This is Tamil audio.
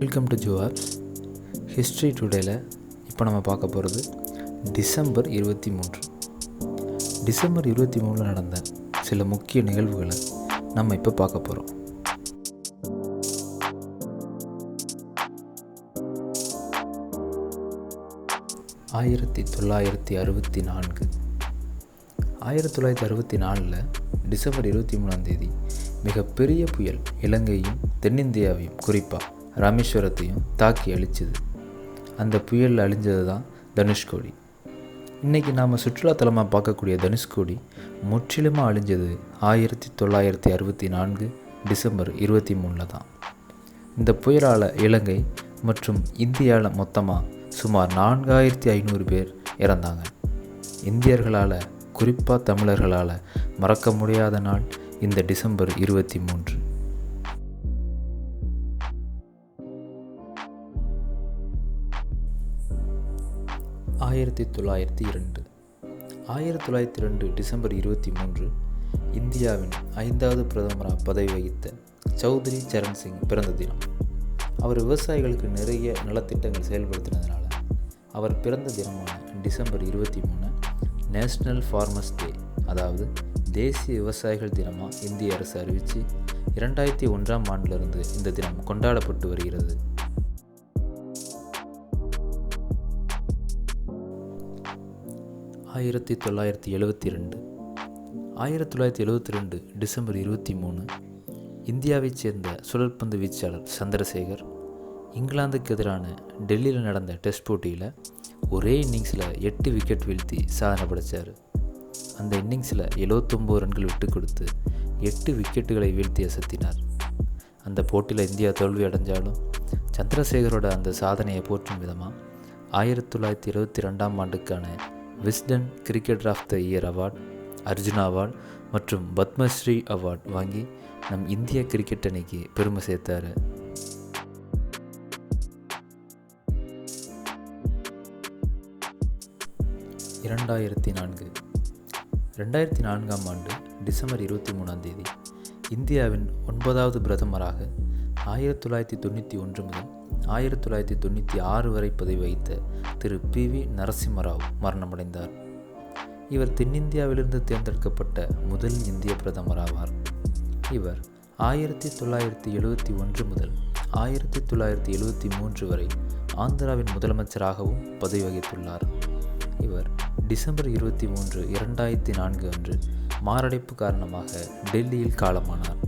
வெல்கம் டு ஜோஆப்ஸ் ஹிஸ்ட்ரி டுடேயில் இப்போ நம்ம பார்க்க போகிறது டிசம்பர் 23. டிசம்பர் 23 நடந்த சில முக்கிய நிகழ்வுகளை நம்ம இப்போ பார்க்க போகிறோம். ஆயிரத்தி 1964 டிசம்பர் 23 மிகப்பெரிய புயல் இலங்கையும் தென்னிந்தியாவையும் குறிப்பாக ராமேஸ்வரத்தையும் தாக்கி அழிச்சது. அந்த புயலில் அழிஞ்சது தான் தனுஷ்கோடி. இன்றைக்கி நாம் சுற்றுலாத்தலமாக பார்க்கக்கூடிய தனுஷ்கோடி முற்றிலுமாக அழிஞ்சது 1964 டிசம்பர் 23 தான். இந்த புயலால் இலங்கை மற்றும் இந்தியாவில் மொத்தமாக சுமார் 4500 பேர் இறந்தாங்க. இந்தியர்களால் குறிப்பாக தமிழர்களால் மறக்க முடியாத நாள் இந்த டிசம்பர் 23. ஆயிரத்தி 1902 டிசம்பர் 23 இந்தியாவின் 5வது பிரதமராக பதவி வகித்த சௌத்ரி சரண் சிங் பிறந்த தினம். அவர் விவசாயிகளுக்கு நிறைய நலத்திட்டங்கள் செயல்படுத்தினதுனால அவர் பிறந்த தினமான டிசம்பர் 23 நேஷ்னல் ஃபார்மர்ஸ் டே, அதாவது தேசிய விவசாயிகள் தினமாக இந்திய அரசு அறிவித்து 2001ஆம் ஆண்டிலிருந்து இந்த தினம் கொண்டாடப்பட்டு வருகிறது. ஆயிரத்தி 1972 டிசம்பர் 23 இந்தியாவைச் சேர்ந்த சுழற்பந்து வீச்சாளர் சந்திரசேகர் இங்கிலாந்துக்கு எதிரான டெல்லியில் நடந்த டெஸ்ட் போட்டியில் ஒரே இன்னிங்ஸில் 8 விக்கெட் வீழ்த்தி சாதனை படைத்தார். அந்த இன்னிங்ஸில் 79 ரன்கள் விட்டு கொடுத்து 8 விக்கெட்டுகளை வீழ்த்தி அசத்தினார். அந்த போட்டியில் இந்தியா தோல்வி அடைஞ்சாலும் சந்திரசேகரோட அந்த சாதனையை போற்றும் விதமாக 1922ஆம் ஆண்டுக்கான Wisden cricketer of the year award, Arjuna award மற்றும் பத்மஸ்ரீ அவார்ட் வாங்கி நம் இந்திய கிரிக்கெட் அணிக்கு பெருமை சேர்த்தார். 2004ஆம் ஆண்டு டிசம்பர் 23 இந்தியாவின் 9வது பிரதமராக 1991 முதல் 1996 வரை பதவி வகித்த திரு PV நரசிம்மராவ் மரணமடைந்தார். இவர் தென்னிந்தியாவிலிருந்து தேர்ந்தெடுக்கப்பட்ட முதல் இந்திய பிரதமர் ஆவார். இவர் 1971 முதல் 1973 வரை ஆந்திராவின் முதலமைச்சராகவும் பதவி வகித்துள்ளார். இவர் டிசம்பர் 23, 2004 அன்று மாரடைப்பு காரணமாக டெல்லியில் காலமானார்.